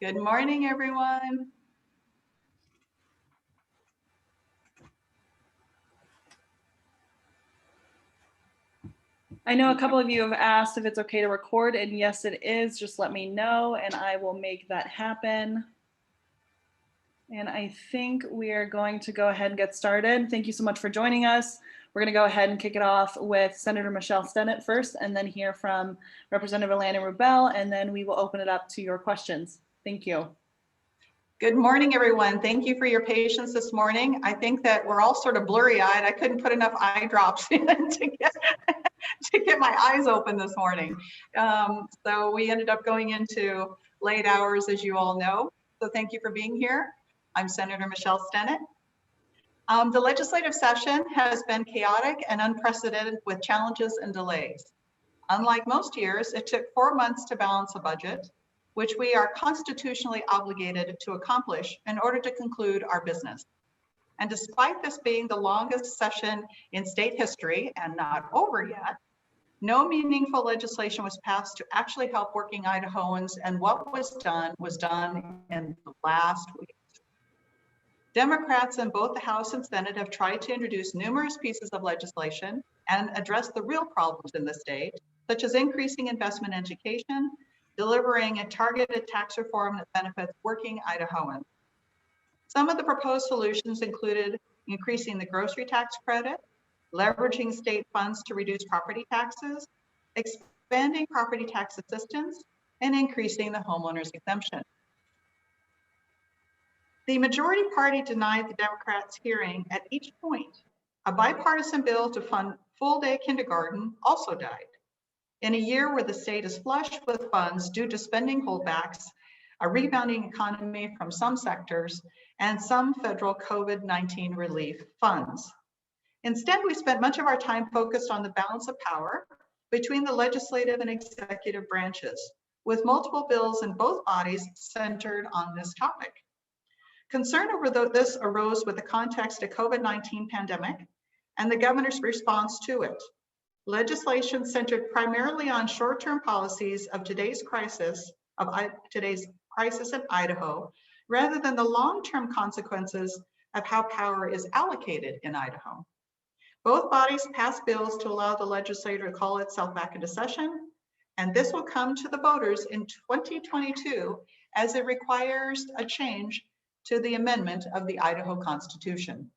Good morning, everyone. I know a couple of you have asked if it's okay to record, and yes, it is. Just let me know and I will make that happen. And I think we are going to go ahead and get started. Thank you so much for joining us. We're going to go ahead and kick it off with Senator Michelle Stennett first, and then hear from Representative Ilana Rubel, and then we will open it up to your questions. Thank you. Good morning, everyone. Thank you for your patience this morning. I think that we're all sort of blurry-eyed. I couldn't put enough eye drops in to get my eyes open this morning. So we ended up going into late hours, as you all know. So thank you for being here. I'm Senator Michelle Stennett. The legislative session has been chaotic and unprecedented with challenges and delays. Unlike most years, it took 4 months to balance a budget, which we are constitutionally obligated to accomplish in order to conclude our business. And despite this being the longest session in state history and not over yet, no meaningful legislation was passed to actually help working Idahoans, and what was done in the last week. Democrats in both the House and Senate have tried to introduce numerous pieces of legislation and address the real problems in the state, such as increasing investment in education, delivering a targeted tax reform that benefits working Idahoans. Some of the proposed solutions included increasing the grocery tax credit, leveraging state funds to reduce property taxes, expanding property tax assistance, and increasing the homeowners exemption. The majority party denied the Democrats' hearing at each point. A bipartisan bill to fund full-day kindergarten also died. In a year where the state is flush with funds due to spending holdbacks, a rebounding economy from some sectors, and some federal COVID-19 relief funds. Instead, we spent much of our time focused on the balance of power between the legislative and executive branches, with multiple bills in both bodies centered on this topic. Concern over this arose with the context of COVID-19 pandemic and the governor's response to it. Legislation centered primarily on short-term policies of today's crisis in Idaho, rather than the long-term consequences of how power is allocated in Idaho. Both bodies passed bills to allow the legislature to call itself back into session, and this will come to the voters in 2022 as it requires a change to the amendment of the Idaho Constitution.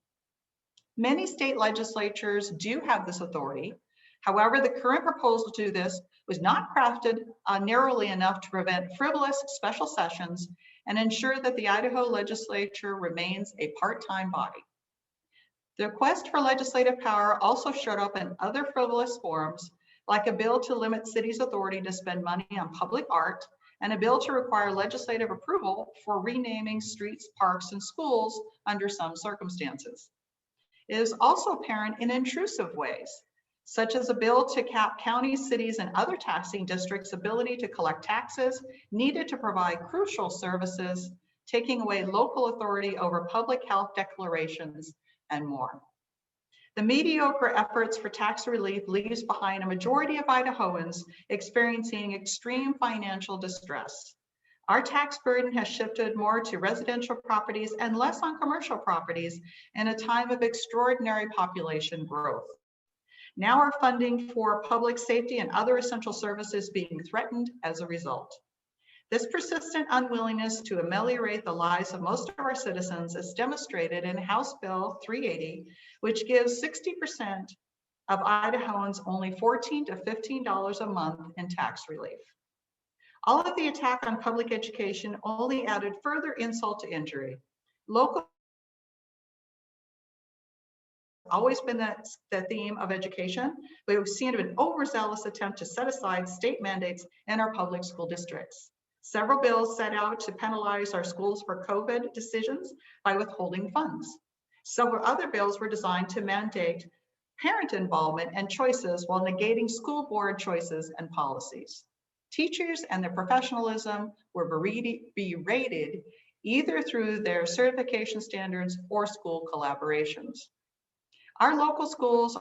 Many state legislatures do have this authority. However, the current proposal to do this was not crafted narrowly enough to prevent frivolous special sessions and ensure that the Idaho legislature remains a part-time body. The request for legislative power also showed up in other frivolous forms, like a bill to limit cities' authority to spend money on public art, and a bill to require legislative approval for renaming streets, parks, and schools under some circumstances. It is also apparent in intrusive ways, such as a bill to cap counties, cities, and other taxing districts' ability to collect taxes needed to provide crucial services, taking away local authority over public health declarations, and more. The mediocre efforts for tax relief leaves behind a majority of Idahoans experiencing extreme financial distress. Our tax burden has shifted more to residential properties and less on commercial properties in a time of extraordinary population growth. Now our funding for public safety and other essential services being threatened as a result. This persistent unwillingness to ameliorate the lives of most of our citizens is demonstrated in House Bill 380, which gives 60% of Idahoans only $14 to $15 a month in tax relief. All of the attack on public education only added further insult to injury. Local always been the theme of education, but we've seen an overzealous attempt to set aside state mandates in our public school districts. Several bills set out to penalize our schools for COVID decisions by withholding funds. Several other bills were designed to mandate parent involvement and choices while negating school board choices and policies. Teachers and their professionalism were berated either through their certification standards or school collaborations. Our local schools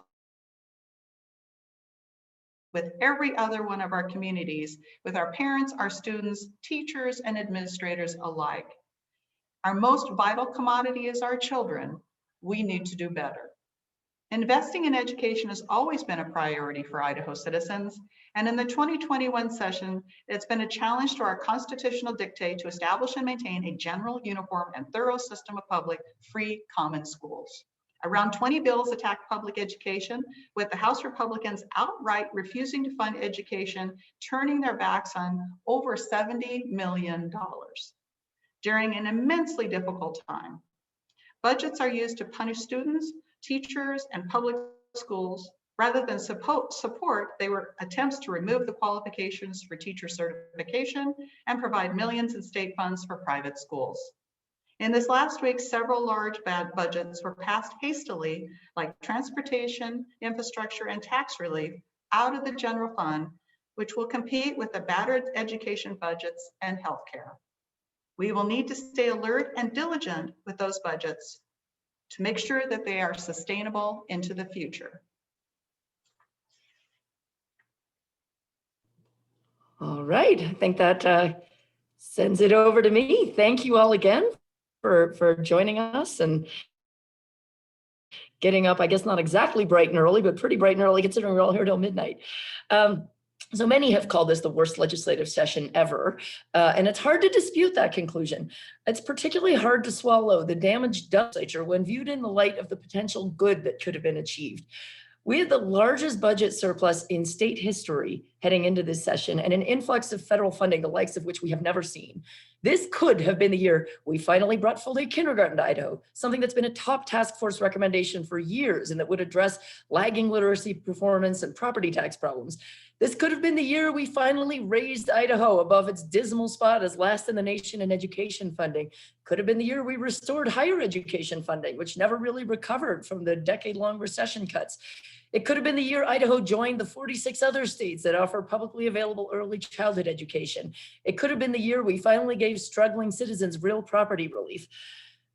with every other one of our communities, with our parents, our students, teachers, and administrators alike. Our most vital commodity is our children. We need to do better. Investing in education has always been a priority for Idaho citizens, and in the 2021 session, it's been a challenge to our constitutional dictate to establish and maintain a general, uniform, and thorough system of public, free, common schools. Around 20 bills attack public education, with the House Republicans outright refusing to fund education, turning their backs on over $70 million during an immensely difficult time. Budgets are used to punish students, teachers, and public schools. Rather than support, they were attempts to remove the qualifications for teacher certification and provide millions in state funds for private schools. In this last week, several large bad budgets were passed hastily, like transportation, infrastructure, and tax relief, out of the general fund, which will compete with the battered education budgets and healthcare. We will need to stay alert and diligent with those budgets to make sure that they are sustainable into the future. All right, I think that sends it over to me. Thank you all again for joining us and getting up, I guess not exactly bright and early, but pretty bright and early considering we're all here till midnight. So many have called this the worst legislative session ever, and it's hard to dispute that conclusion. It's particularly hard to swallow the damage done to the legislature when viewed in the light of the potential good that could have been achieved. We had the largest budget surplus in state history heading into this session and an influx of federal funding, the likes of which we have never seen. This could have been the year we finally brought full-day kindergarten to Idaho, something that's been a top task force recommendation for years and that would address lagging literacy performance and property tax problems. This could have been the year we finally raised Idaho above its dismal spot as last in the nation in education funding. Could have been the year we restored higher education funding, which never really recovered from the decade-long recession cuts. It could have been the year Idaho joined the 46 other states that offer publicly available early childhood education. It could have been the year we finally gave struggling citizens real property relief.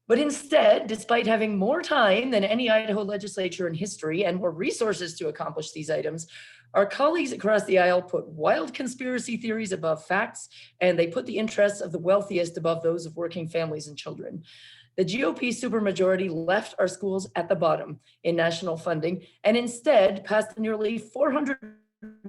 But instead, despite having more time than any Idaho legislature in history and more resources to accomplish these items, our colleagues across the aisle put wild conspiracy theories above facts, and they put the interests of the wealthiest above those of working families and children. The GOP supermajority left our schools at the bottom in national funding and instead passed a nearly $400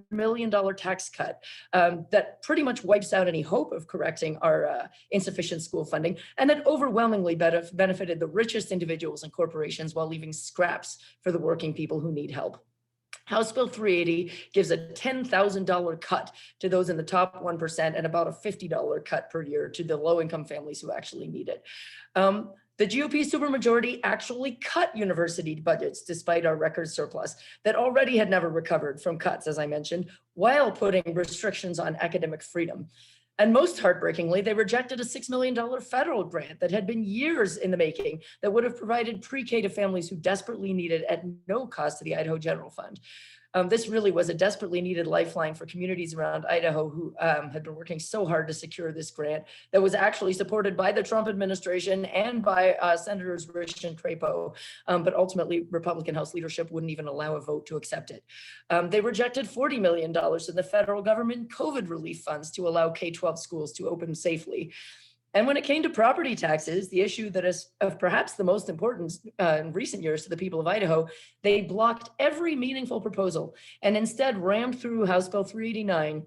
million tax cut that pretty much wipes out any hope of correcting our insufficient school funding, and that overwhelmingly benefited the richest individuals and corporations while leaving scraps for the working people who need help. House Bill 380 gives a $10,000 cut to those in the top 1% and about a $50 cut per year to the low-income families who actually need it. The GOP supermajority actually cut university budgets despite our record surplus that already had never recovered from cuts, as I mentioned, while putting restrictions on academic freedom. And most heartbreakingly, they rejected a $6 million federal grant that had been years in the making that would have provided pre-K to families who desperately needed at no cost to the Idaho General Fund. This really was a desperately needed lifeline for communities around Idaho who had been working so hard to secure this grant that was actually supported by the Trump administration and by Senators Rich and Crapo, but ultimately Republican House leadership wouldn't even allow a vote to accept it. They rejected $40 million in the federal government COVID relief funds to allow K-12 schools to open safely. And when it came to property taxes, the issue that is of perhaps the most importance in recent years to the people of Idaho, they blocked every meaningful proposal and instead rammed through House Bill 389,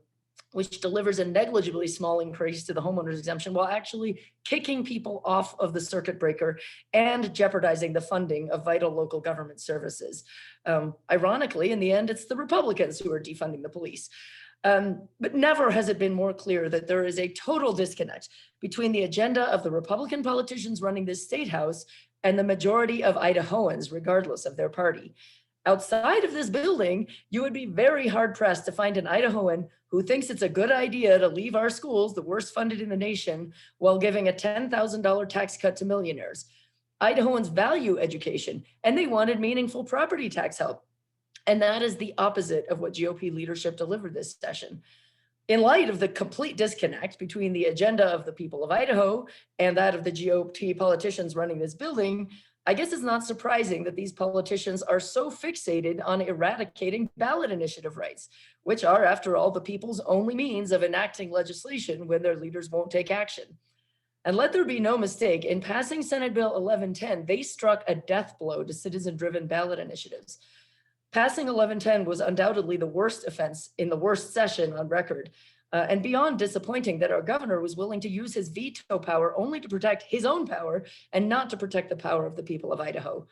which delivers a negligibly small increase to the homeowners exemption while actually kicking people off of the circuit breaker and jeopardizing the funding of vital local government services. Ironically, in the end, it's the Republicans who are defunding the police. But never has it been more clear that there is a total disconnect between the agenda of the Republican politicians running this state house and the majority of Idahoans, regardless of their party. Outside of this building, you would be very hard pressed to find an Idahoan who thinks it's a good idea to leave our schools, the worst funded in the nation, while giving a $10,000 tax cut to millionaires. Idahoans value education, and they wanted meaningful property tax help. And that is the opposite of what GOP leadership delivered this session. In light of the complete disconnect between the agenda of the people of Idaho and that of the GOP politicians running this building, I guess it's not surprising that these politicians are so fixated on eradicating ballot initiative rights, which are, after all, the people's only means of enacting legislation when their leaders won't take action. And let there be no mistake, in passing Senate Bill 1110, they struck a death blow to citizen-driven ballot initiatives. Passing 1110 was undoubtedly the worst offense in the worst session on record. And beyond disappointing that our governor was willing to use his veto power only to protect his own power and not to protect the power of the people of Idaho.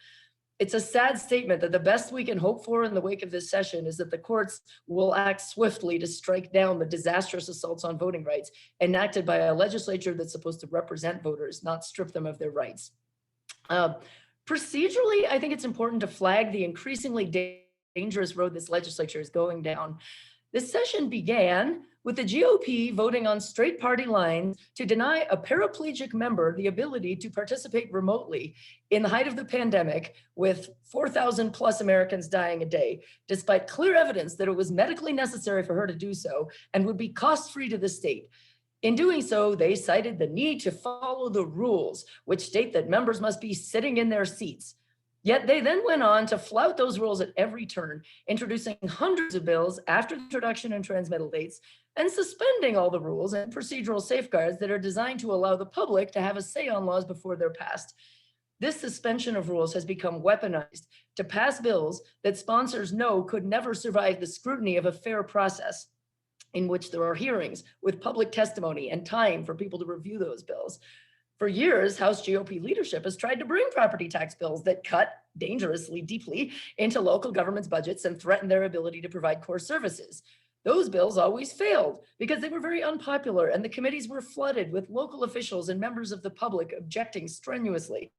It's a sad statement that the best we can hope for in the wake of this session is that the courts will act swiftly to strike down the disastrous assaults on voting rights enacted by a legislature that's supposed to represent voters, not strip them of their rights. Procedurally, I think it's important to flag the increasingly dangerous road this legislature is going down. This session began with the GOP voting on straight party lines to deny a paraplegic member the ability to participate remotely in the height of the pandemic, with 4,000 plus Americans dying a day, despite clear evidence that it was medically necessary for her to do so and would be cost-free to the state. In doing so, they cited the need to follow the rules, which state that members must be sitting in their seats. Yet they then went on to flout those rules at every turn, introducing hundreds of bills after the introduction and transmittal dates, and suspending all the rules and procedural safeguards that are designed to allow the public to have a say on laws before they're passed. This suspension of rules has become weaponized to pass bills that sponsors know could never survive the scrutiny of a fair process, in which there are hearings with public testimony and time for people to review those bills. For years, House GOP leadership has tried to bring property tax bills that cut dangerously deeply into local governments' budgets and threaten their ability to provide core services. Those bills always failed because they were very unpopular, and the committees were flooded with local officials and members of the public objecting strenuously.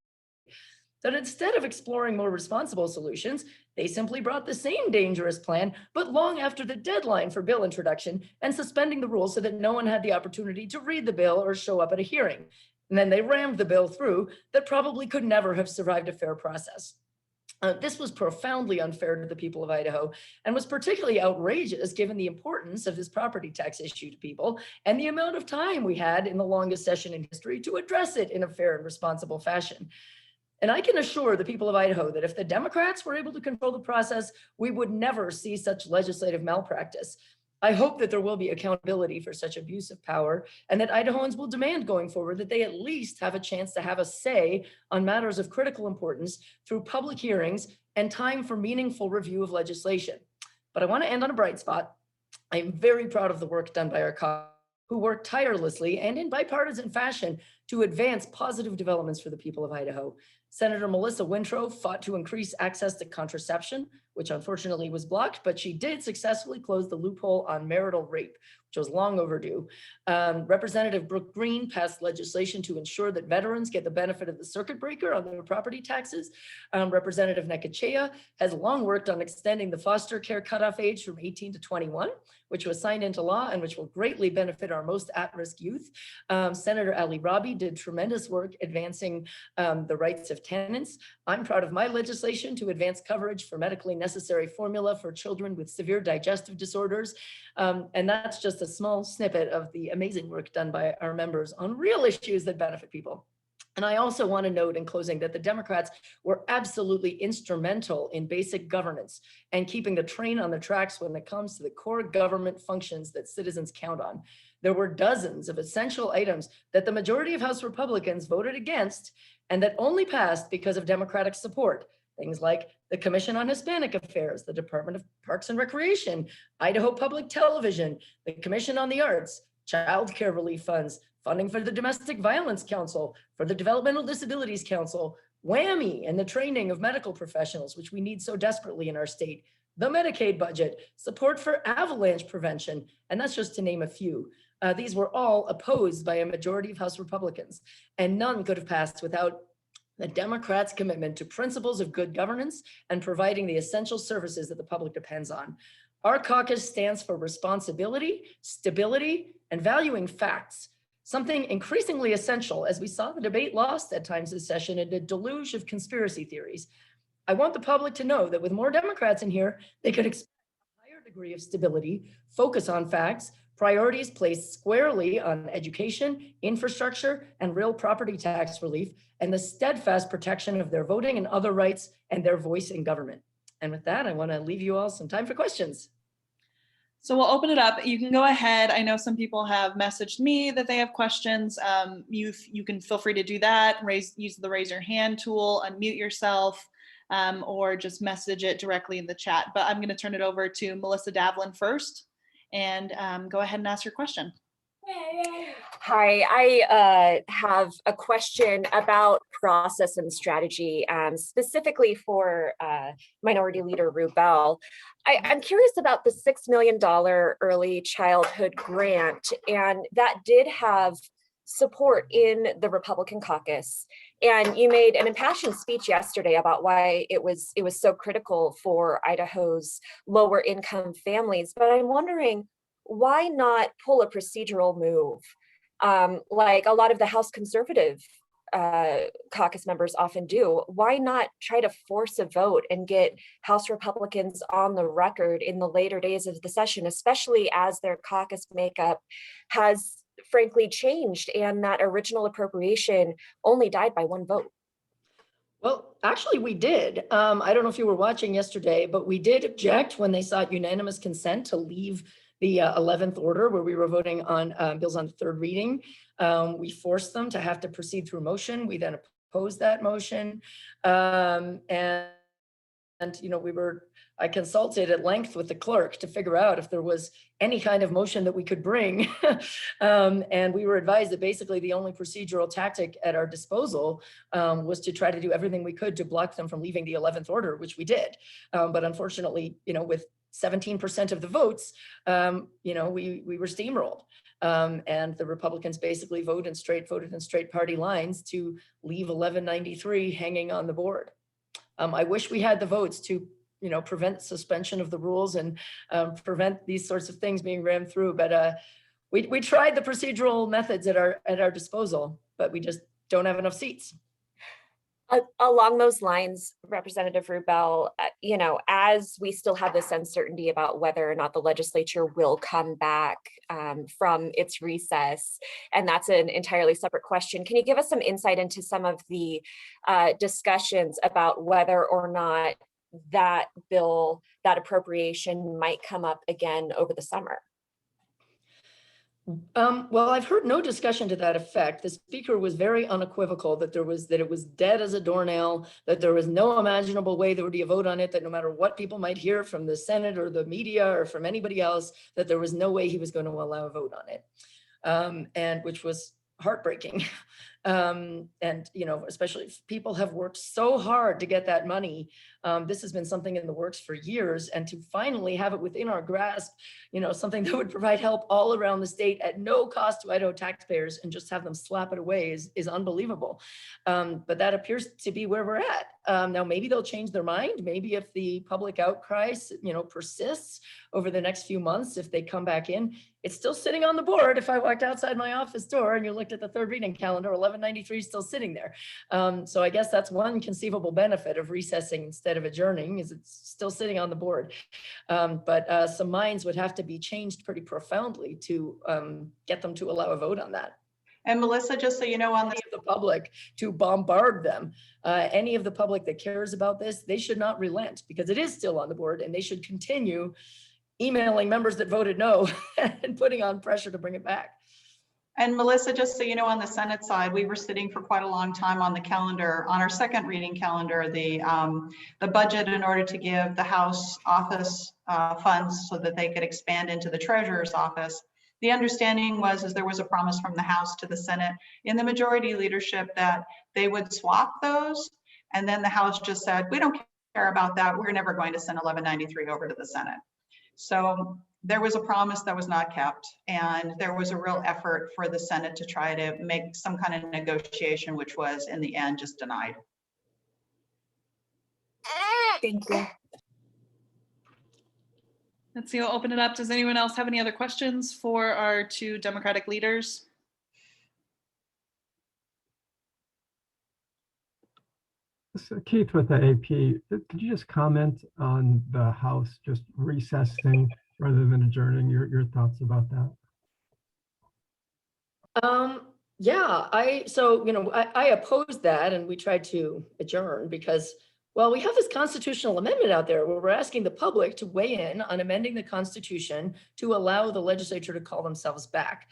That instead of exploring more responsible solutions, they simply brought the same dangerous plan, but long after the deadline for bill introduction, and suspending the rules so that no one had the opportunity to read the bill or show up at a hearing. And then they rammed the bill through that probably could never have survived a fair process. This was profoundly unfair to the people of Idaho and was particularly outrageous given the importance of this property tax issue to people and the amount of time we had in the longest session in history to address it in a fair and responsible fashion. And I can assure the people of Idaho that if the Democrats were able to control the process, we would never see such legislative malpractice. I hope that there will be accountability for such abuse of power, and that Idahoans will demand going forward that they at least have a chance to have a say on matters of critical importance through public hearings and time for meaningful review of legislation. But I want to end on a bright spot. I am very proud of the work done by our colleagues who worked tirelessly and in bipartisan fashion to advance positive developments for the people of Idaho. Senator Melissa Wintrow fought to increase access to contraception, which unfortunately was blocked, but she did successfully close the loophole on marital rape, which was long overdue. Representative Brooke Green passed legislation to ensure that veterans get the benefit of the circuit breaker on their property taxes. Representative Nekachea has long worked on extending the foster care cutoff age from 18 to 21, which was signed into law and which will greatly benefit our most at-risk youth. Senator Ali Rabi did tremendous work advancing the rights of tenants. I'm proud of my legislation to advance coverage for medically necessary formula for children with severe digestive disorders. And that's just a small snippet of the amazing work done by our members on real issues that benefit people. And I also want to note in closing that the Democrats were absolutely instrumental in basic governance and keeping the train on the tracks when it comes to the core government functions that citizens count on. There were dozens of essential items that the majority of House Republicans voted against and that only passed because of Democratic support. Things like the Commission on Hispanic Affairs, the Department of Parks and Recreation, Idaho Public Television, the Commission on the Arts, child care relief funds, funding for the Domestic Violence Council, for the Developmental Disabilities Council, WWAMI, and the training of medical professionals, which we need so desperately in our state, the Medicaid budget, support for avalanche prevention, and that's just to name a few. These were all opposed by a majority of House Republicans, and none could have passed without the Democrats' commitment to principles of good governance and providing the essential services that the public depends on. Our caucus stands for responsibility, stability, and valuing facts, something increasingly essential as we saw the debate lost at times this session in a deluge of conspiracy theories. I want the public to know that with more Democrats in here, they could expect a higher degree of stability, focus on facts, priorities placed squarely on education, infrastructure, and real property tax relief, and the steadfast protection of their voting and other rights and their voice in government. And with that, I want to leave you all some time for questions. So we'll open it up. You can go ahead. I know some people have messaged me that they have questions. You can feel free to do that. Use the raise your hand tool, unmute yourself, or just message it directly in the chat. But I'm going to turn it over to Melissa Davlin first, and go ahead and ask your question. Hi, I have a question about process and strategy, specifically for Minority Leader Rubel. I'm curious about the $6 million early childhood grant, and that did have support in the Republican caucus. And you made an impassioned speech yesterday about why it was so critical for Idaho's lower income families. But I'm wondering, why not pull a procedural move? Like a lot of the House conservative caucus members often do. Why not try to force a vote and get House Republicans on the record in the later days of the session, especially as their caucus makeup has frankly changed and that original appropriation only died by one vote? Well, actually, we did. I don't know if you were watching yesterday, but we did object when they sought unanimous consent to leave the 11th order where we were voting on bills on the third reading. We forced them to have to proceed through motion. We then opposed that motion. And you know, I consulted at length with the clerk to figure out if there was any kind of motion that we could bring. And we were advised that basically the only procedural tactic at our disposal was to try to do everything we could to block them from leaving the 11th order, which we did. But unfortunately, you know, with 17% of the votes, you know, we were steamrolled. And the Republicans basically voted in straight party lines to leave 1193 hanging on the board. I wish we had the votes to, you know, prevent suspension of the rules and prevent these sorts of things being rammed through. But we tried the procedural methods at our disposal, but we just don't have enough seats. Along those lines, Representative Rubel, you know, as we still have this uncertainty about whether or not the legislature will come back from its recess, and that's an entirely separate question, can you give us some insight into some of the discussions about whether or not that bill, that appropriation might come up again over the summer? Well, I've heard no discussion to that effect. The speaker was very unequivocal that it was dead as a doornail, that there was no imaginable way there would be a vote on it, that no matter what people might hear from the Senate or the media or from anybody else, that there was no way he was going to allow a vote on it, and which was heartbreaking. And, you know, especially if people have worked so hard to get that money. This has been something in the works for years, and to finally have it within our grasp, you know, something that would provide help all around the state at no cost to Idaho taxpayers and just have them slap it away is unbelievable. But that appears to be where we're at. Now, maybe they'll change their mind. Maybe if the public outcry, you know, persists over the next few months, if they come back in, it's still sitting on the board. If I walked outside my office door and you looked at the third reading calendar, 1193 is still sitting there. So I guess that's one conceivable benefit of recessing instead of adjourning, is it's still sitting on the board. But some minds would have to be changed pretty profoundly to get them to allow a vote on that. And Melissa, just so you know, on the public to bombard them, any of the public that cares about this, they should not relent, because it is still on the board, and they should continue emailing members that voted no and putting on pressure to bring it back. And Melissa, just so you know, on the Senate side, we were sitting for quite a long time on the calendar, on our second reading calendar, the budget, in order to give the House office funds so that they could expand into the Treasurer's office. The understanding was, there was a promise from the House to the Senate in the majority leadership that they would swap those. And then the House just said, we don't care about that. We're never going to send 1193 over to the Senate. So there was a promise that was not kept, and there was a real effort for the Senate to try to make some kind of negotiation, which was in the end just denied. Thank you. Let's see, we'll open it up. Does anyone else have any other questions for our two Democratic leaders? So Keith with the AP, could you just comment on the House just recessing rather than adjourning, your thoughts about that? Yeah, I opposed that and we tried to adjourn because, well, we have this constitutional amendment out there where we're asking the public to weigh in on amending the Constitution to allow the legislature to call themselves back.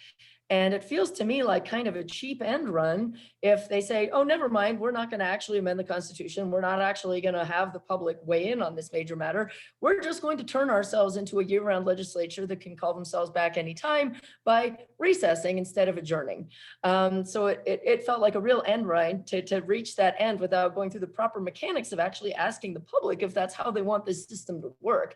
And it feels to me like kind of a cheap end run if they say, oh, never mind, we're not going to actually amend the Constitution. We're not actually going to have the public weigh in on this major matter. We're just going to turn ourselves into a year-round legislature that can call themselves back anytime by recessing instead of adjourning. So it felt like a real end run to reach that end without going through the proper mechanics of actually asking the public if that's how they want this system to work.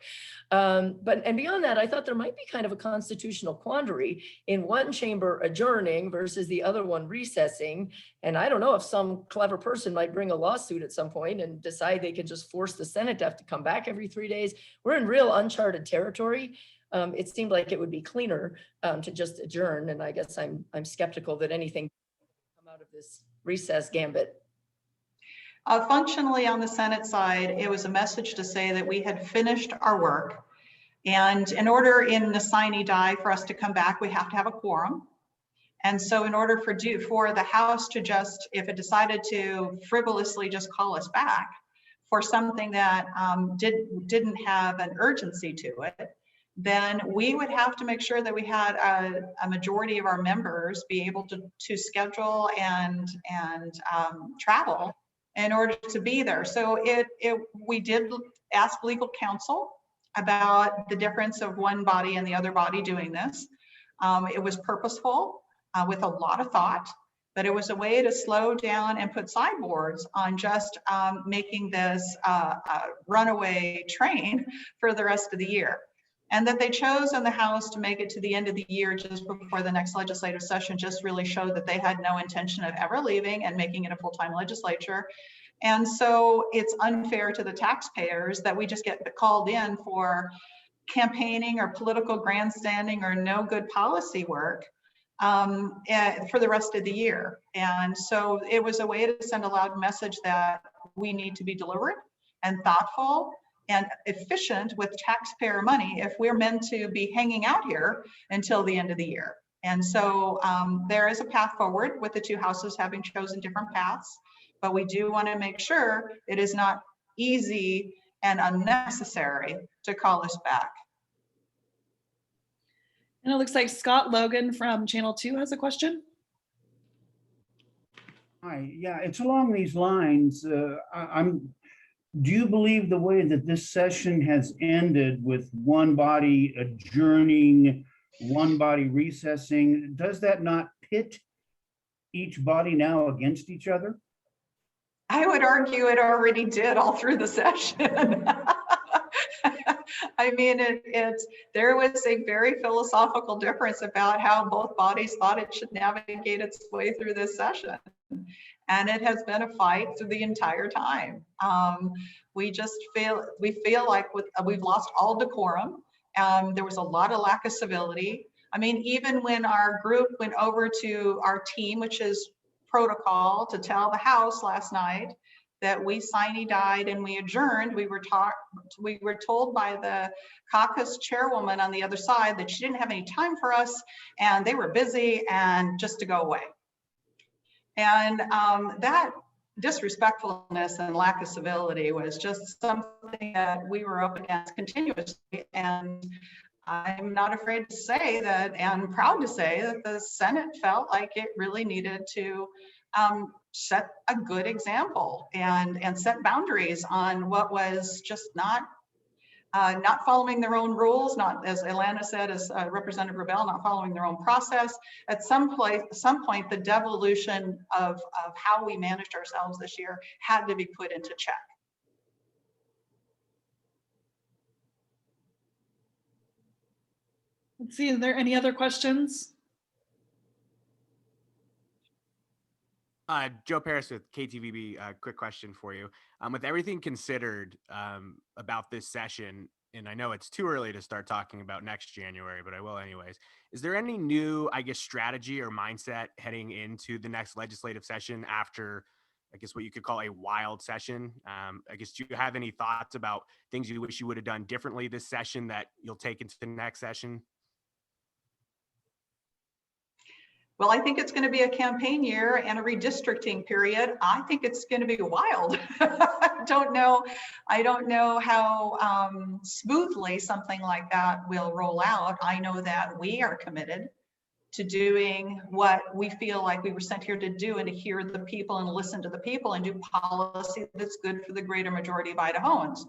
But beyond that, I thought there might be kind of a constitutional quandary in one chamber adjourning versus the other one recessing. And I don't know if some clever person might bring a lawsuit at some point and decide they can just force the Senate to have to come back every 3 days. We're in real uncharted territory. It seemed like it would be cleaner to just adjourn. And I guess I'm skeptical that anything will come out of this recess gambit. Functionally, on the Senate side, it was a message to say that we had finished our work. And in order in the sine die for us to come back, we have to have a quorum. And so in order for the House to just, if it decided to frivolously just call us back for something that didn't have an urgency to it, then we would have to make sure that we had a majority of our members be able to schedule and travel in order to be there. So we did ask legal counsel about the difference of one body and the other body doing this. It was purposeful with a lot of thought, but it was a way to slow down and put sideboards on just making this a runaway train for the rest of the year. And that they chose in the House to make it to the end of the year just before the next legislative session just really showed that they had no intention of ever leaving and making it a full-time legislature. And so it's unfair to the taxpayers that we just get called in for campaigning or political grandstanding or no good policy work for the rest of the year. And so it was a way to send a loud message that we need to be deliberate and thoughtful and efficient with taxpayer money if we're meant to be hanging out here until the end of the year. And so there is a path forward with the two houses having chosen different paths, but we do want to make sure it is not easy and unnecessary to call us back. And it looks like Scott Logan from Channel 2 has a question. Hi, yeah, it's along these lines. Do you believe the way that this session has ended with one body adjourning, one body recessing, does that not pit each body now against each other? I would argue it already did all through the session. I mean, there was a very philosophical difference about how both bodies thought it should navigate its way through this session. And it has been a fight through the entire time. We feel like we've lost all decorum. There was a lot of lack of civility. I mean, even when our group went over to our team, which is protocol, to tell the House last night that we sine died and we adjourned, we were told by the caucus chairwoman on the other side that she didn't have any time for us and they were busy and just to go away. And that disrespectfulness and lack of civility was just something that we were up against continuously. And I'm not afraid to say that, and proud to say that the Senate felt like it really needed to set a good example and set boundaries on what was just not following their own rules, not, as Ilana said, as Representative Rubel, not following their own process. At some point, the devolution of how we managed ourselves this year had to be put into check. Let's see, is there any other questions? Joe Paris with KTVB, quick question for you. With everything considered about this session, and I know it's too early to start talking about next January, but I will anyways, is there any new, I guess, strategy or mindset heading into the next legislative session after, I guess, what you could call a wild session? I guess, do you have any thoughts about things you wish you would have done differently this session that you'll take into the next session? Well, I think it's going to be a campaign year and a redistricting period. I think it's going to be wild. I don't know how smoothly something like that will roll out. I know that we are committed to doing what we feel like we were sent here to do, and to hear the people and listen to the people and do policy that's good for the greater majority of Idahoans.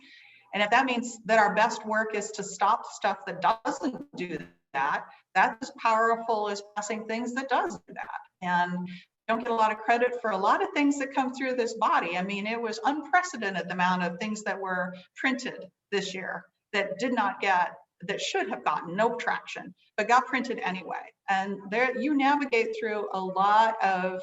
And if that means that our best work is to stop stuff that doesn't do that, that's as powerful as passing things that does do that. And don't get a lot of credit for a lot of things that come through this body. I mean, it was unprecedented the amount of things that were printed this year that did not get, that should have gotten no traction, but got printed anyway. And there you navigate through a lot of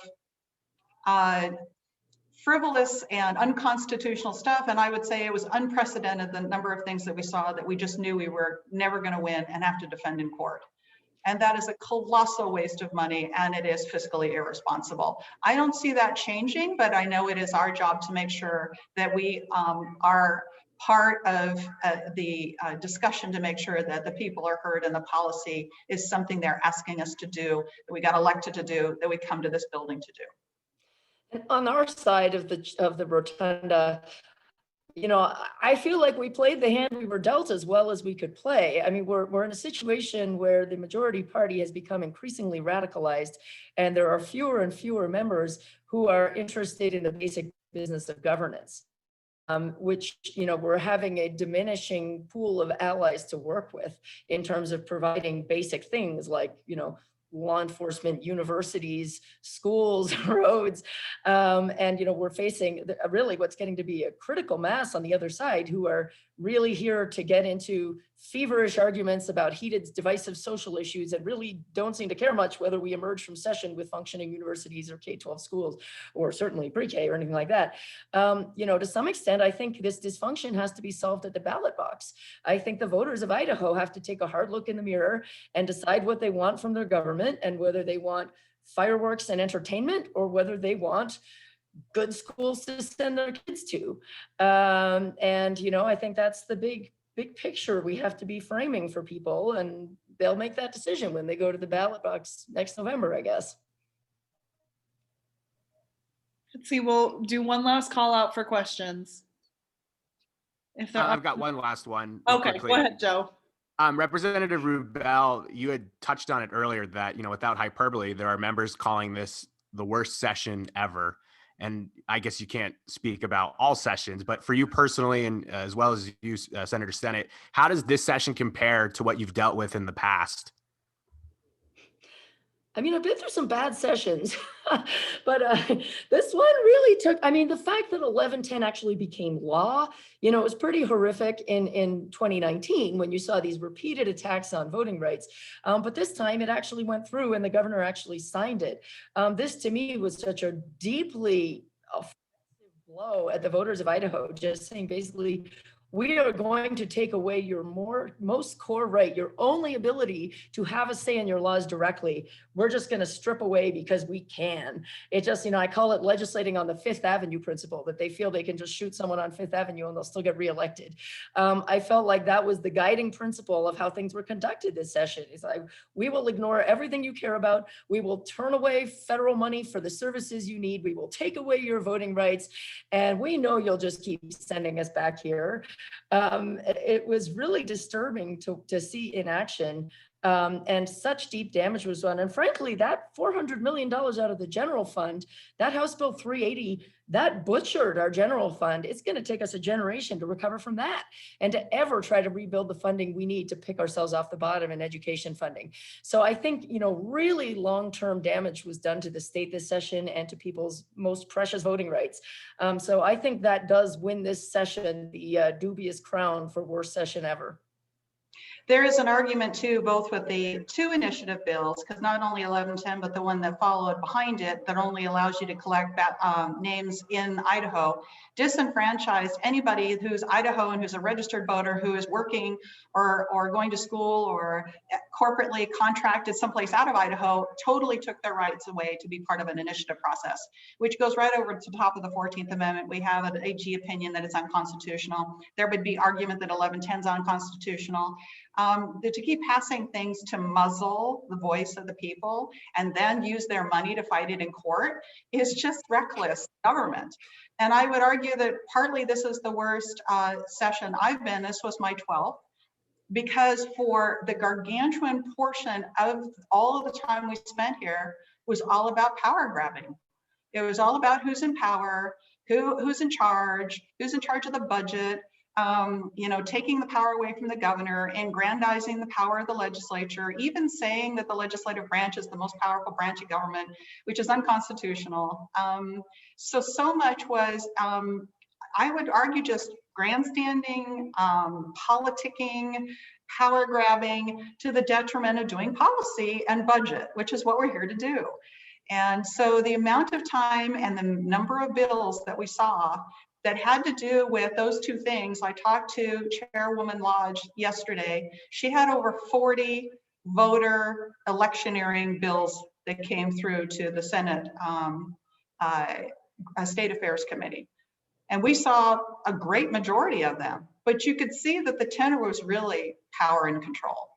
frivolous and unconstitutional stuff. And I would say it was unprecedented, the number of things that we saw that we just knew we were never going to win and have to defend in court. And that is a colossal waste of money, and it is fiscally irresponsible. I don't see that changing, but I know it is our job to make sure that we are part of the discussion to make sure that the people are heard and the policy is something they're asking us to do, that we got elected to do, that we come to this building to do. And on our side of the rotunda, you know, I feel like we played the hand we were dealt as well as we could play. I mean, we're in a situation where the majority party has become increasingly radicalized, and there are fewer and fewer members who are interested in the basic business of governance, which, you know, we're having a diminishing pool of allies to work with in terms of providing basic things like, you know, law enforcement, universities, schools, roads. And, you know, we're facing really what's getting to be a critical mass on the other side, who are really here to get into feverish arguments about heated, divisive social issues and really don't seem to care much whether we emerge from session with functioning universities or K-12 schools, or certainly pre-K or anything like that. You know, to some extent, I think this dysfunction has to be solved at the ballot box. I think the voters of Idaho have to take a hard look in the mirror and decide what they want from their government, and whether they want fireworks and entertainment, or whether they want good schools to send their kids to. And, you know, I think that's the big picture we have to be framing for people, and they'll make that decision when they go to the ballot box next November, I guess. Let's see, we'll do one last call out for questions. If there I've got one last one. Okay, quickly. go ahead, Joe. Representative Rubel, you had touched on it earlier that, you know, without hyperbole, there are members calling this the worst session ever. And I guess you can't speak about all sessions, but for you personally, and as well as you, Senator Stennett, how does this session compare to what you've dealt with in the past? I mean, I've been through some bad sessions, but this one really took, I mean, the fact that 1110 actually became law, you know, it was pretty horrific in 2019 when you saw these repeated attacks on voting rights. But this time it actually went through and the governor actually signed it. This to me was such a deeply offensive blow at the voters of Idaho, just saying basically, we are going to take away your most core right, your only ability to have a say in your laws directly. We're just going to strip away because we can. It just, you know, I call it legislating on the Fifth Avenue principle, that they feel they can just shoot someone on Fifth Avenue and they'll still get reelected. I felt like that was the guiding principle of how things were conducted this session. It's like, we will ignore everything you care about. We will turn away federal money for the services you need. We will take away your voting rights. And we know you'll just keep sending us back here. It was really disturbing to see in action, and such deep damage was done. And frankly, that $400 million out of the general fund, that House Bill 380, that butchered our general fund. It's going to take us a generation to recover from that and to ever try to rebuild the funding we need to pick ourselves off the bottom in education funding. So I think, you know, really long-term damage was done to the state this session and to people's most precious voting rights. So I think that does win this session the dubious crown for worst session ever. There is an argument too, both with the two initiative bills, because not only 1110, but the one that followed behind it that only allows you to collect names in Idaho, disenfranchised anybody who's Idahoan, who's a registered voter, who is working or going to school or corporately contracted someplace out of Idaho, totally took their rights away to be part of an initiative process, which goes right over to the top of the 14th Amendment. We have an AG opinion that it's unconstitutional. There would be argument that 1110 is unconstitutional. To keep passing things to muzzle the voice of the people and then use their money to fight it in court is just reckless government. And I would argue that partly this is the worst session I've been. This was my 12th. Because for the gargantuan portion of all of the time we spent here was all about power grabbing. It was all about who's in power, who's in charge of the budget, you know, taking the power away from the governor, aggrandizing the power of the legislature, even saying that the legislative branch is the most powerful branch of government, which is unconstitutional. So much was, I would argue, just grandstanding, politicking, power grabbing to the detriment of doing policy and budget, which is what we're here to do. And so the amount of time and the number of bills that we saw that had to do with those two things. I talked to Chairwoman Lodge yesterday. She had over 40 voter electioneering bills that came through to the Senate State Affairs Committee. And we saw a great majority of them, but you could see that the tenor was really power and control.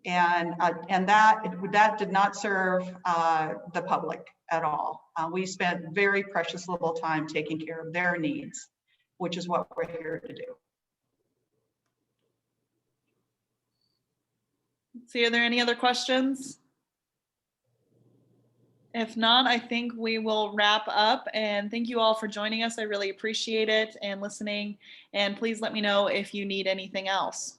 And that did not serve the public at all. We spent very precious little time taking care of their needs, which is what we're here to do. See, are there any other questions? If not, I think we will wrap up, and thank you all for joining us. I really appreciate it and listening, and please let me know if you need anything else.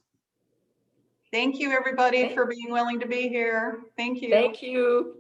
Thank you, everybody, for being willing to be here. Thank you. Thank you.